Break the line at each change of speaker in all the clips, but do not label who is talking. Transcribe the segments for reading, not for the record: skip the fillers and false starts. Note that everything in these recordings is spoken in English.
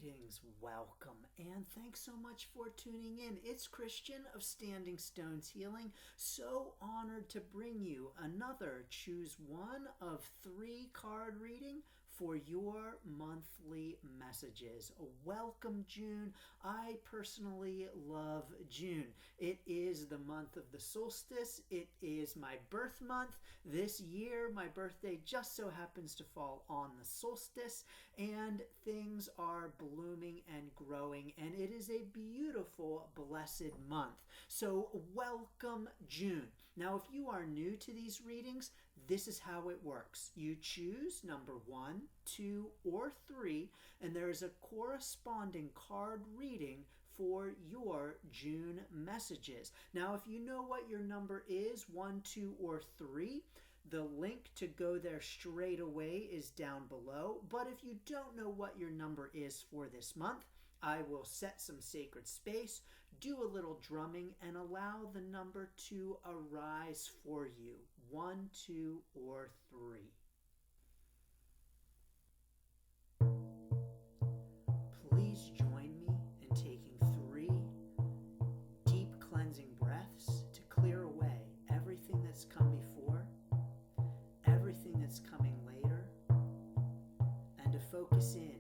Greetings, welcome, and thanks so much for tuning in. It's Christian of Standing Stones Healing. So honored to bring you another choose one of 3 card reading for your monthly messages. Welcome, June. I personally love June. It is the month of the solstice. It is my birth month. This year, my birthday just so happens to fall on the solstice, and things are blooming and growing, and it is a beautiful, blessed month. So welcome, June. Now, if you are new to these readings, this is how it works. You choose number 1, 2, or 3, and there is a corresponding card reading for your June messages. Now, if you know what your number is, 1, 2, or 3, the link to go there straight away is down below. But if you don't know what your number is for this month, I will set some sacred space, do a little drumming, and allow the number to arise for you. 1, 2, or 3. Please join me in taking 3 deep cleansing breaths to clear away everything that's come before, everything that's coming later, and to focus in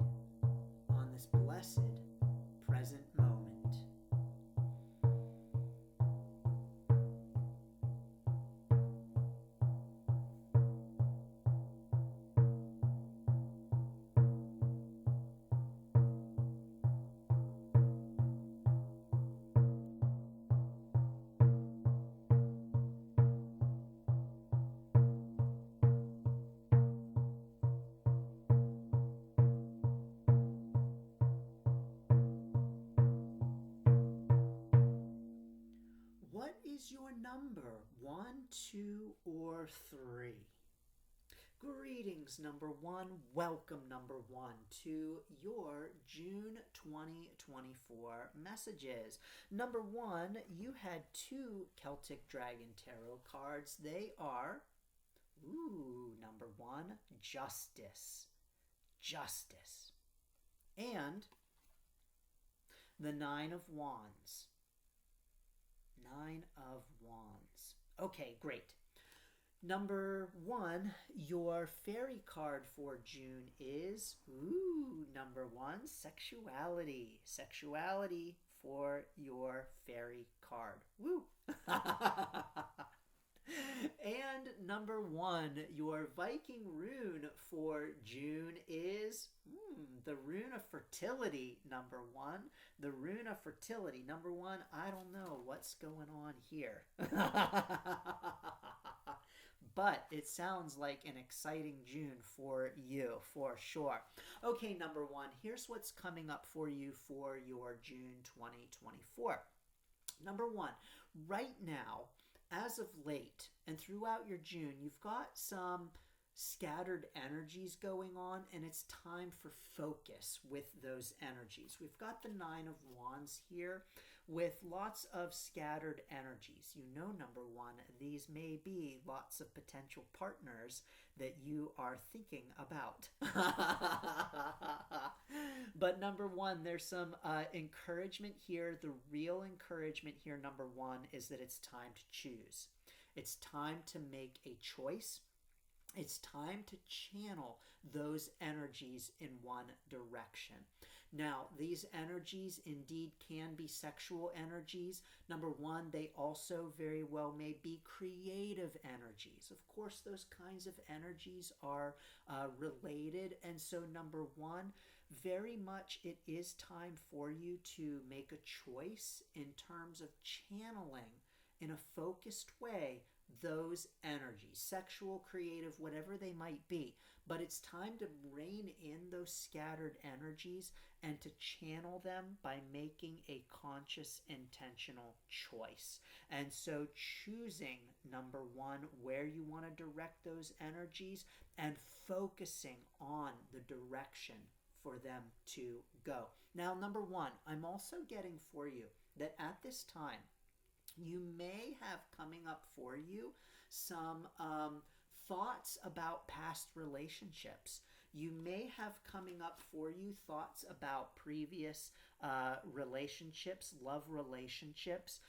on this blessed present moment. What is your number? 1, 2, or 3? Greetings, number 1. Welcome, number 1, to your June 2024 messages. Number 1, you had 2 Celtic Dragon Tarot cards. They are, number 1, Justice. Justice. And the 9 of Wands. 9 of Wands. Okay, great. Number 1, your fairy card for June is, number 1, sexuality. Sexuality for your fairy card. Woo! And number 1, your Viking rune for June is the rune of fertility, number 1. The rune of fertility. Number 1, I don't know what's going on here. But it sounds like an exciting June for you, for sure. Okay, number 1, here's what's coming up for you for your June 2024. Number 1, right now, as of late and throughout your June, you've got some scattered energies going on, and it's time for focus with those energies. We've got the 9 of Wands here with lots of scattered energies. You know, number 1, these may be lots of potential partners that you are thinking about. But number 1, there's some encouragement here. The real encouragement here, number 1, is that it's time to choose. It's time to make a choice. It's time to channel those energies in one direction. Now, these energies indeed can be sexual energies. Number 1, they also very well may be creative energies. Of course, those kinds of energies are related. And so number 1, very much it is time for you to make a choice in terms of channeling in a focused way those energies, sexual, creative, whatever they might be. But it's time to rein in those scattered energies and to channel them by making a conscious, intentional choice. And so choosing, number 1, where you want to direct those energies and focusing on the direction for them to go. Now, number 1, I'm also getting for you that at this time, you may have coming up for you some thoughts about past relationships. You may have coming up for you thoughts about previous relationships, love relationships,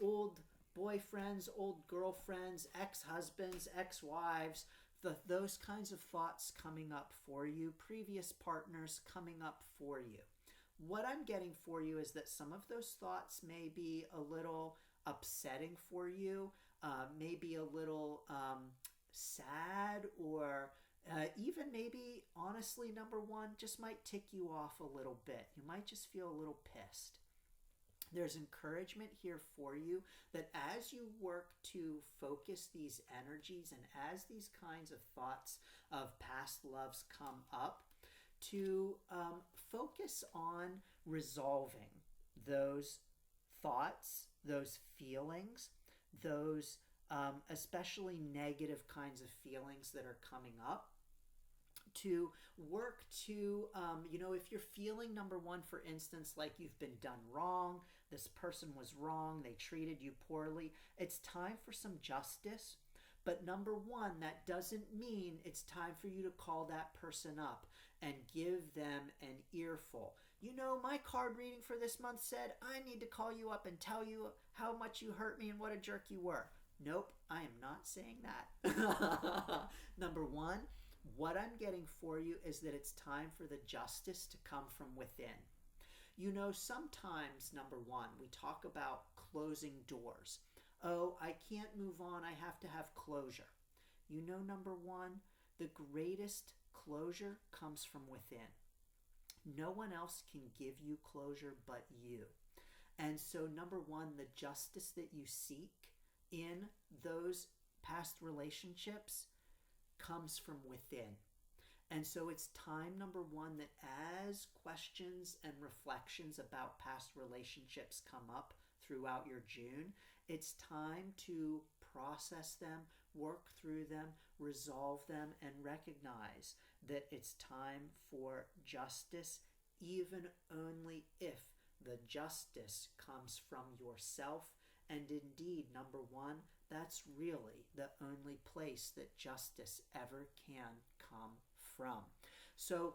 old boyfriends, old girlfriends, ex-husbands, ex-wives, those kinds of thoughts coming up for you, previous partners coming up for you. What I'm getting for you is that some of those thoughts may be a little upsetting for you, maybe a little sad, or even maybe, honestly, number one, just might tick you off a little bit. You might just feel a little pissed. There's encouragement here for you that as you work to focus these energies and as these kinds of thoughts of past loves come up, to focus on resolving those thoughts, those feelings, those especially negative kinds of feelings that are coming up. To work to, if you're feeling, number one, for instance, like you've been done wrong, this person was wrong, they treated you poorly, it's time for some justice. But number one, that doesn't mean it's time for you to call that person up and give them an earful. My card reading for this month said, I need to call you up and tell you how much you hurt me and what a jerk you were. Nope, I am not saying that. Number one, what I'm getting for you is that it's time for the justice to come from within. Sometimes, number one, we talk about closing doors. Oh, I can't move on, I have to have closure. Number one, the greatest closure comes from within. No one else can give you closure but you. And so, number one, the justice that you seek in those past relationships comes from within. And so it's time, number one, that as questions and reflections about past relationships come up throughout your June, it's time to process them, work through them, resolve them, and recognize that it's time for justice, even only if the justice comes from yourself. And indeed, number one, that's really the only place that justice ever can come from. So,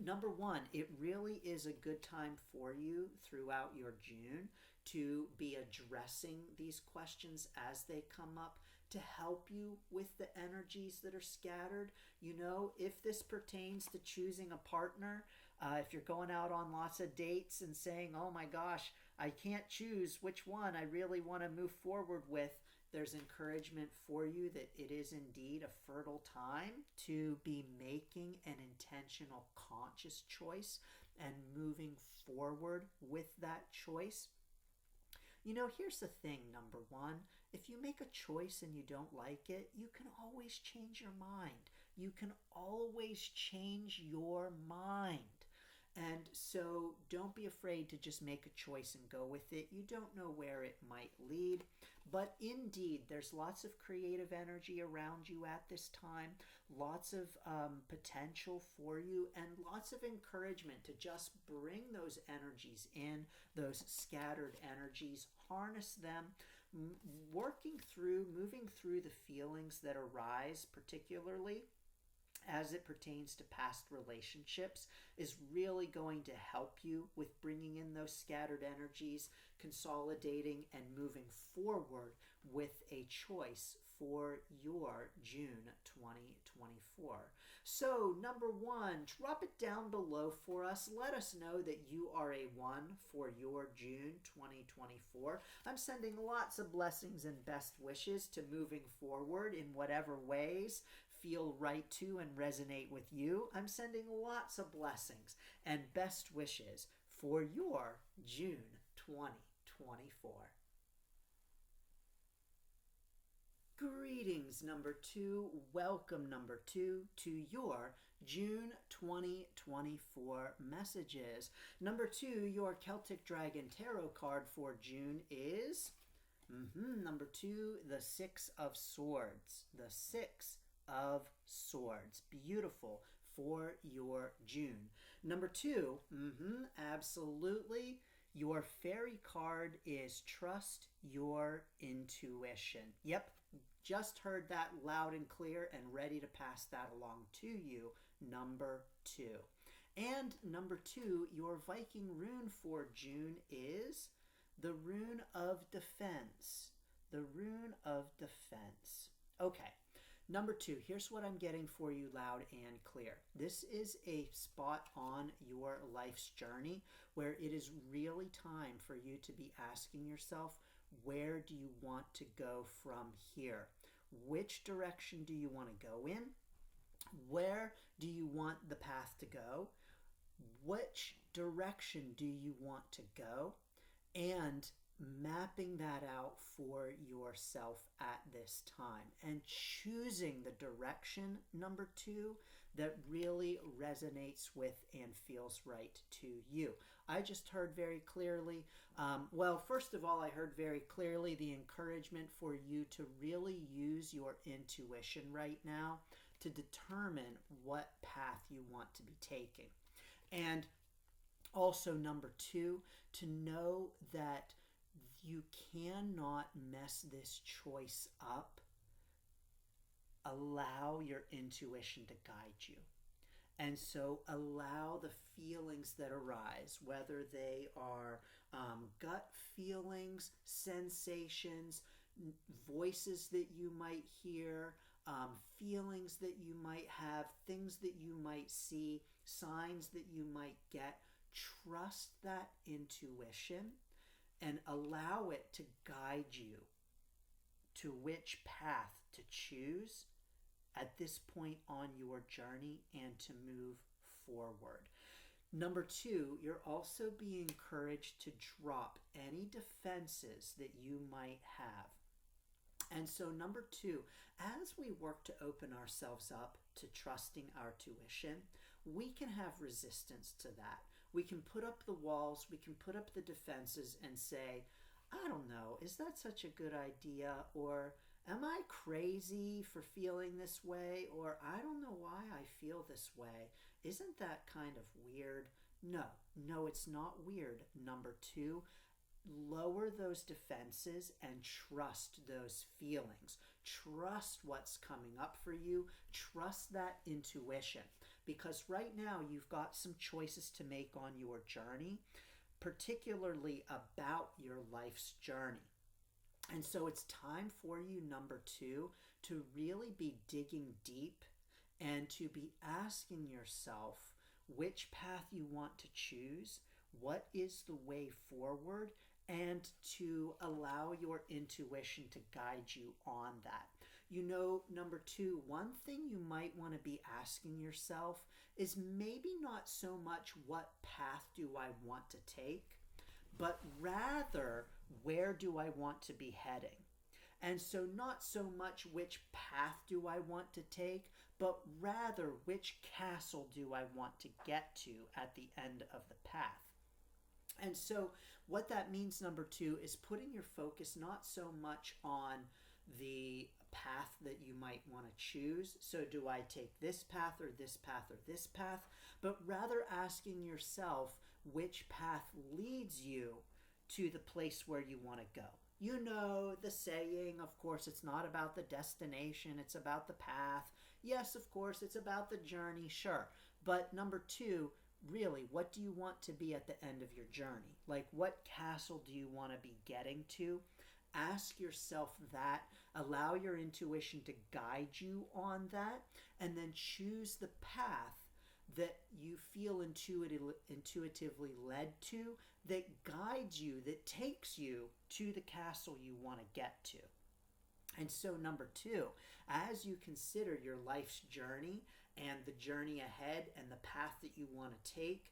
number one, it really is a good time for you throughout your June to be addressing these questions as they come up, to help you with the energies that are scattered. If this pertains to choosing a partner, if you're going out on lots of dates and saying, oh my gosh, I can't choose which one I really want to move forward with, there's encouragement for you that it is indeed a fertile time to be making an intentional, conscious choice and moving forward with that choice. Here's the thing, number one, if you make a choice and you don't like it, you can always change your mind. You can always change your mind. And so don't be afraid to just make a choice and go with it. You don't know where it might lead. But indeed, there's lots of creative energy around you at this time, lots of potential for you, and lots of encouragement to just bring those energies in, those scattered energies, harness them, moving through the feelings that arise, particularly as it pertains to past relationships, is really going to help you with bringing in those scattered energies, consolidating, and moving forward with a choice for your June 2024. So, number one, drop it down below for us. Let us know that you are a 1 for your June 2024. I'm sending lots of blessings and best wishes to moving forward in whatever ways feel right to and resonate with you. I'm sending lots of blessings and best wishes for your June 2024. Greetings, number 2. Welcome, number 2, to your June 2024 messages. Number 2, your Celtic Dragon Tarot card for June is number 2, the Six of Swords. The Six of Swords. Beautiful for your June. Number 2, absolutely. Your fairy card is Trust Your Intuition. Yep, Just heard that loud and clear and ready to pass that along to you. Number 2. And number 2, your Viking rune for June is the Rune of Defense. The Rune of Defense. Okay. Number 2, here's what I'm getting for you loud and clear. This is a spot on your life's journey where it is really time for you to be asking yourself, where do you want to go from here? Which direction do you want to go in? Where do you want the path to go? Which direction do you want to go? And mapping that out for yourself at this time and choosing the direction, number 2, that really resonates with and feels right to you. I just heard very clearly, first of all, I heard very clearly the encouragement for you to really use your intuition right now to determine what path you want to be taking. And also, number 2, to know that you cannot mess this choice up. Allow your intuition to guide you. And so allow the feelings that arise, whether they are gut feelings, sensations, voices that you might hear, feelings that you might have, things that you might see, signs that you might get. Trust that intuition and allow it to guide you to which path to choose at this point on your journey and to move forward. Number 2, you're also being encouraged to drop any defenses that you might have. And so number 2, as we work to open ourselves up to trusting our tuition, we can have resistance to that. We can put up the walls, we can put up the defenses and say, I don't know, is that such a good idea? Or am I crazy for feeling this way? Or I don't know why I feel this way. Isn't that kind of weird? No, it's not weird. Number 2, lower those defenses and trust those feelings. Trust what's coming up for you. Trust that intuition. Because right now you've got some choices to make on your journey, particularly about your life's journey. And so it's time for you, number 2, to really be digging deep and to be asking yourself which path you want to choose, what is the way forward, and to allow your intuition to guide you on that. You know, number 2, one thing you might want to be asking yourself is maybe not so much what path do I want to take, but rather where do I want to be heading? And so not so much which path do I want to take, but rather which castle do I want to get to at the end of the path. And so what that means, number 2, is putting your focus not so much on the path that you might want to choose. So do I take this path or this path or this path? But rather asking yourself which path leads you to the place where you want to go. You know the saying, of course, it's not about the destination, it's about the path. Yes, of course, it's about the journey, sure. But number 2, really, what do you want to be at the end of your journey? Like, what castle do you want to be getting to? Ask yourself that, allow your intuition to guide you on that, and then choose the path that you feel intuitively led to, that guides you, that takes you to the castle you want to get to. And so number 2, as you consider your life's journey and the journey ahead and the path that you want to take,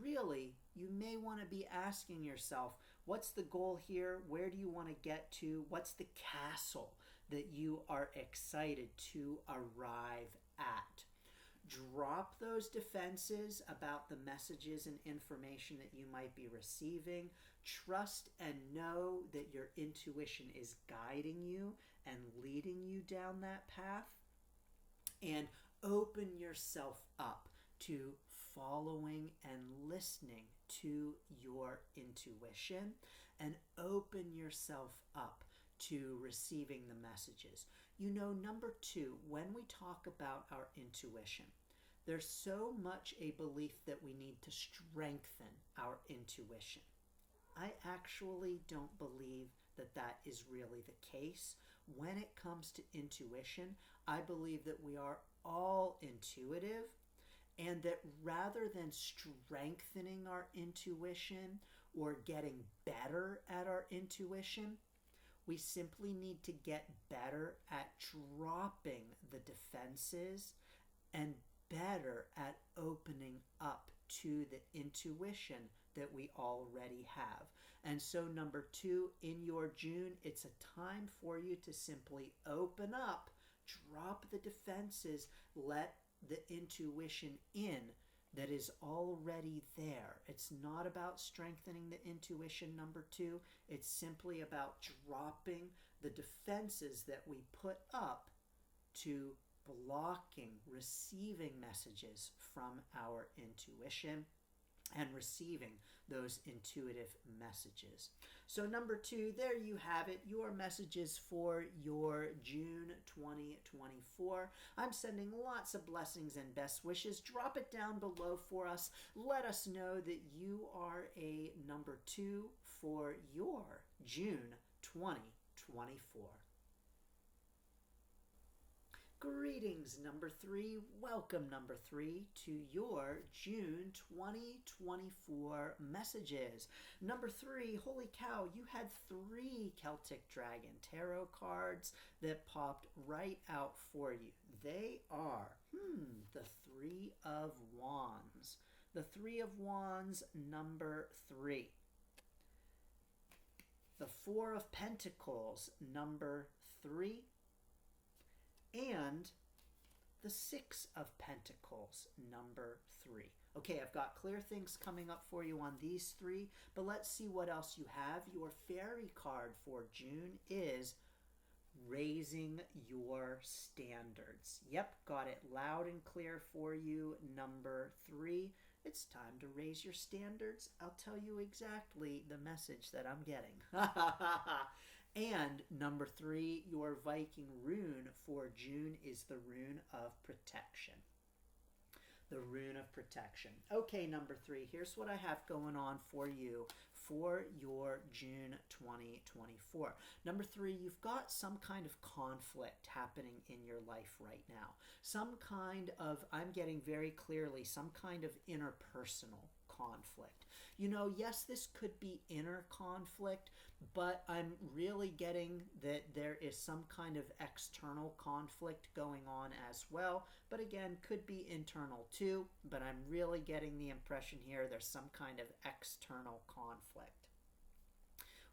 really, you may want to be asking yourself, what's the goal here? Where do you want to get to? What's the castle that you are excited to arrive at? Drop those defenses about the messages and information that you might be receiving. Trust and know that your intuition is guiding you and leading you down that path. And open yourself up to following and listening to your intuition, and open yourself up to receiving the messages. Number two, when we talk about our intuition, there's so much a belief that we need to strengthen our intuition. I actually don't believe that that is really the case. When it comes to intuition, I believe that we are all intuitive, and that rather than strengthening our intuition or getting better at our intuition, we simply need to get better at dropping the defenses and better at opening up to the intuition that we already have. And so, number two, in your June, it's a time for you to simply open up, drop the defenses, let the intuition in that is already there. It's not about strengthening the intuition, number two. It's simply about dropping the defenses that we put up to blocking receiving messages from our intuition and receiving those intuitive messages. So number two, there you have it, your messages for your June 2024. I'm sending lots of blessings and best wishes. Drop it down below for us. Let us know that you are a number two for your June 2024. Greetings, number three. Welcome, number three, to your June 2024 messages. Number three, holy cow, you had 3 Celtic Dragon Tarot cards that popped right out for you. They are, the 3 of Wands. The 3 of Wands, number 3. The 4 of Pentacles, number 3. And the 6 of Pentacles, number 3. Okay, I've got clear things coming up for you on these 3, but let's see what else you have. Your fairy card for June is raising your standards. Yep, got it loud and clear for you, number 3. It's time to raise your standards. I'll tell you exactly the message that I'm getting. And number 3, your Viking rune for June is the rune of protection. The rune of protection. Okay, number 3, here's what I have going on for you for your June 2024. Number 3, you've got some kind of conflict happening in your life right now. Some kind of, I'm getting very clearly, some kind of interpersonal conflict. Yes, this could be inner conflict, but I'm really getting that there is some kind of external conflict going on as well. But again, could be internal too, but I'm really getting the impression here there's some kind of external conflict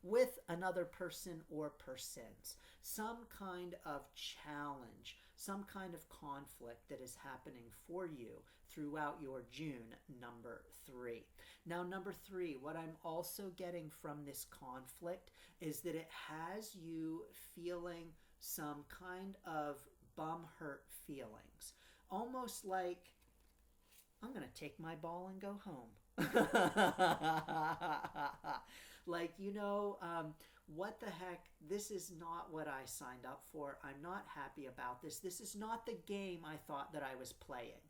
with another person or persons. Some kind of challenge, some kind of conflict that is happening for you throughout your June, number 3. Now, number 3, what I'm also getting from this conflict is that it has you feeling some kind of bum hurt feelings. Almost like, I'm going to take my ball and go home. Like, what the heck? This is not what I signed up for. I'm not happy about this. This is not the game I thought that I was playing.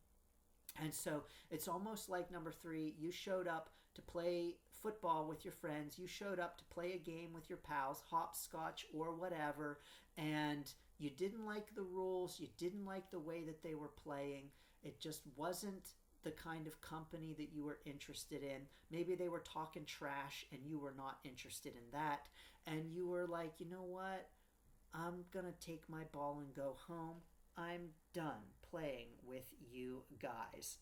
And so it's almost like number 3, you showed up to play football with your friends. You showed up to play a game with your pals, hopscotch or whatever, and you didn't like the rules. You didn't like the way that they were playing. It just wasn't the kind of company that you were interested in. Maybe they were talking trash and you were not interested in that. And you were like, you know what? I'm going to take my ball and go home. I'm done playing with you guys.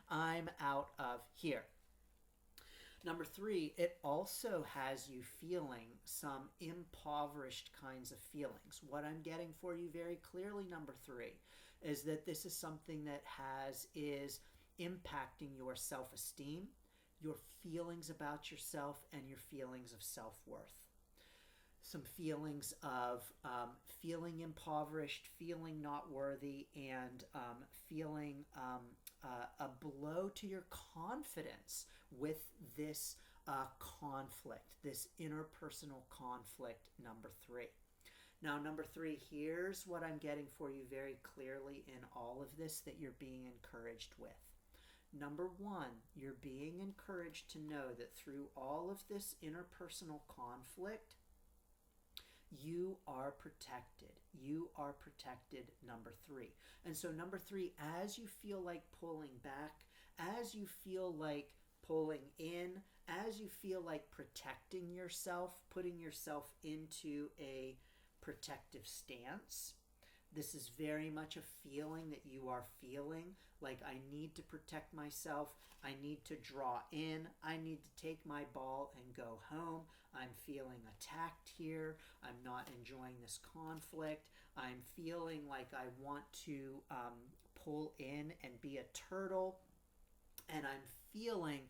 I'm out of here. Number 3, it also has you feeling some impoverished kinds of feelings. What I'm getting for you very clearly, number 3, is that this is something that is impacting your self-esteem, your feelings about yourself, and your feelings of self-worth. Some feelings of feeling impoverished, feeling not worthy, and feeling a blow to your confidence with this conflict, this interpersonal conflict, number 3. Now, number 3, here's what I'm getting for you very clearly in all of this that you're being encouraged with. Number 1, you're being encouraged to know that through all of this interpersonal conflict, you are protected. You are protected, number 3. And so number 3, as you feel like pulling back, as you feel like pulling in, as you feel like protecting yourself, putting yourself into a protective stance, this is very much a feeling that you are feeling like I need to protect myself. I need to draw in. I need to take my ball and go home. I'm feeling attacked here. I'm not enjoying this conflict. I'm feeling like I want to pull in and be a turtle. And I'm feeling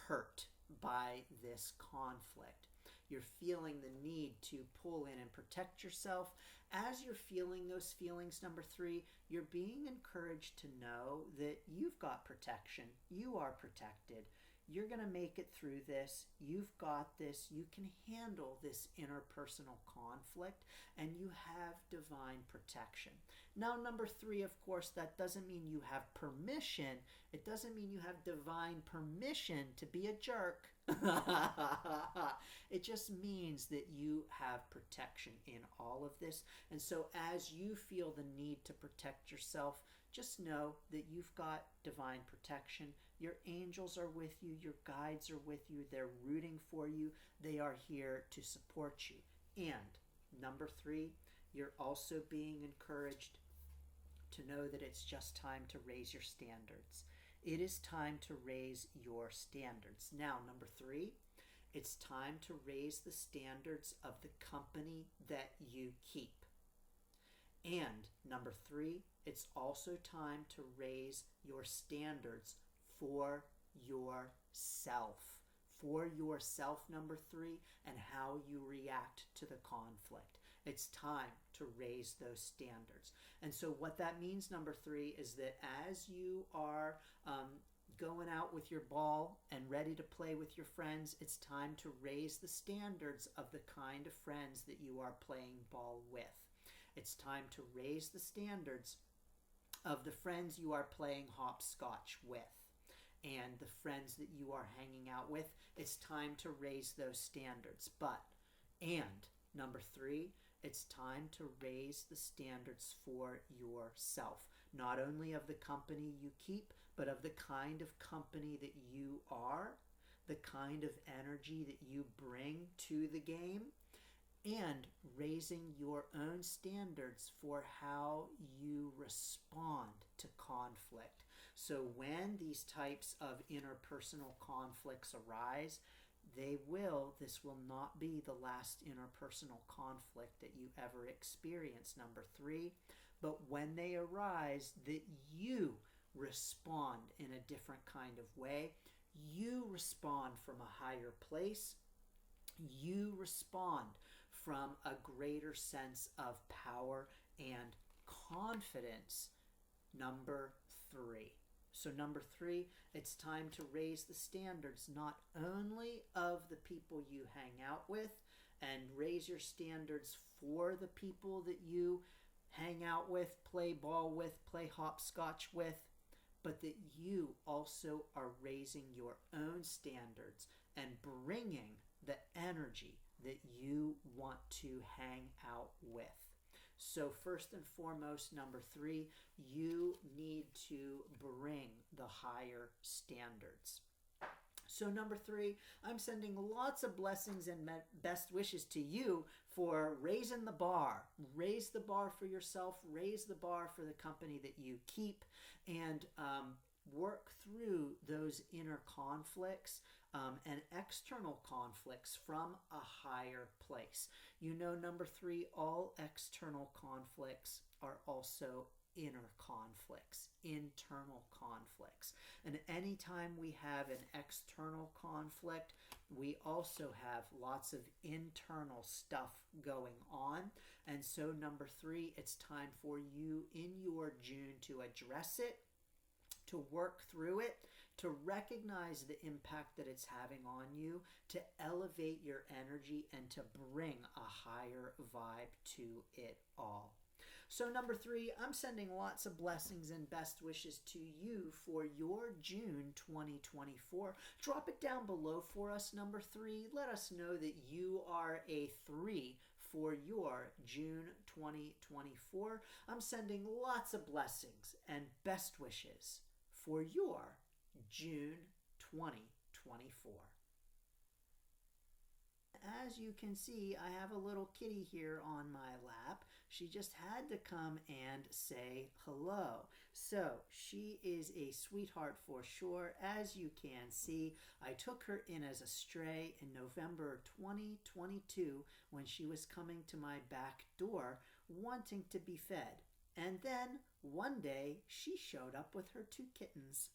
hurt by this conflict. You're feeling the need to pull in and protect yourself. As you're feeling those feelings, number 3, you're being encouraged to know that you've got protection. You are protected. You're going to make it through this. You've got this. You can handle this interpersonal conflict, and you have divine protection. Now, number 3, of course, that doesn't mean you have permission. It doesn't mean you have divine permission to be a jerk. It just means that you have protection in all of this. And so as you feel the need to protect yourself, just know that you've got divine protection. Your angels are with you. Your guides are with you. They're rooting for you. They are here to support you. And number 3, you're also being encouraged to know that it's just time to raise your standards. It is time to raise your standards. Now, number 3, it's time to raise the standards of the company that you keep. And number 3, it's also time to raise your standards for yourself. For yourself, number 3, and how you react to the conflict. It's time to raise those standards. And so what that means, number 3, is that as you are going out with your ball and ready to play with your friends, it's time to raise the standards of the kind of friends that you are playing ball with. It's time to raise the standards of the friends you are playing hopscotch with and the friends that you are hanging out with. It's time to raise those standards. And number 3, it's time to raise the standards for yourself, not only of the company you keep, but of the kind of company that you are, the kind of energy that you bring to the game, and raising your own standards for how you respond to conflict. So when these types of interpersonal conflicts arise, this will not be the last interpersonal conflict that you ever experience, number 3, but when they arise, that you respond in a different kind of way. You respond from a higher place. You respond from a greater sense of power and confidence, number 3. So number 3, it's time to raise the standards not only of the people you hang out with and raise your standards for the people that you hang out with, play ball with, play hopscotch with, but that you also are raising your own standards and bringing the energy that you want to hang out with. So first and foremost, number 3, you need to bring the higher standards. So number 3, I'm sending lots of blessings and best wishes to you for raising the bar. Raise the bar for yourself, raise the bar for the company that you keep, and work through those inner conflicts and external conflicts from a higher place. You know, number 3, all external conflicts are also inner conflicts, internal conflicts. And anytime we have an external conflict, we also have lots of internal stuff going on. And so number 3, it's time for you in your June to address it, to work through it, to recognize the impact that it's having on you, to elevate your energy, and to bring a higher vibe to it all. So number 3, I'm sending lots of blessings and best wishes to you for your June 2024. Drop it down below for us, number 3. Let us know that you are a 3 for your June 2024. I'm sending lots of blessings and best wishes for your June 2024. As you can see, I have a little kitty here on my lap. She just had to come and say hello. So she is a sweetheart for sure. As you can see, I took her in as a stray in November 2022 when she was coming to my back door wanting to be fed. And then one day she showed up with her 2 kittens.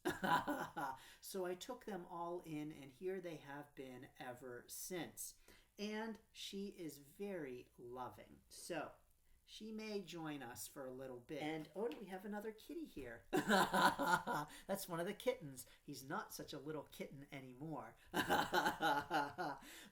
So I took them all in, and here they have been ever since. And she is very loving. So she may join us for a little bit. And oh, we have another kitty here. That's one of the kittens. He's not such a little kitten anymore.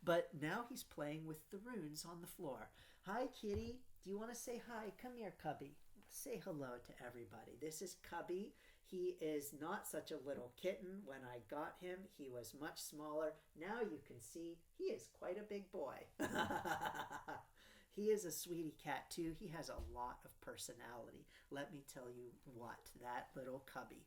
But now he's playing with the runes on the floor. Hi, kitty. Do you want to say hi? Come here, Cubby. Say hello to everybody. This is Cubby. He is not such a little kitten. When I got him, he was much smaller. Now you can see he is quite a big boy. He is a sweetie cat too. He has a lot of personality. Let me tell you what, that little Cubby.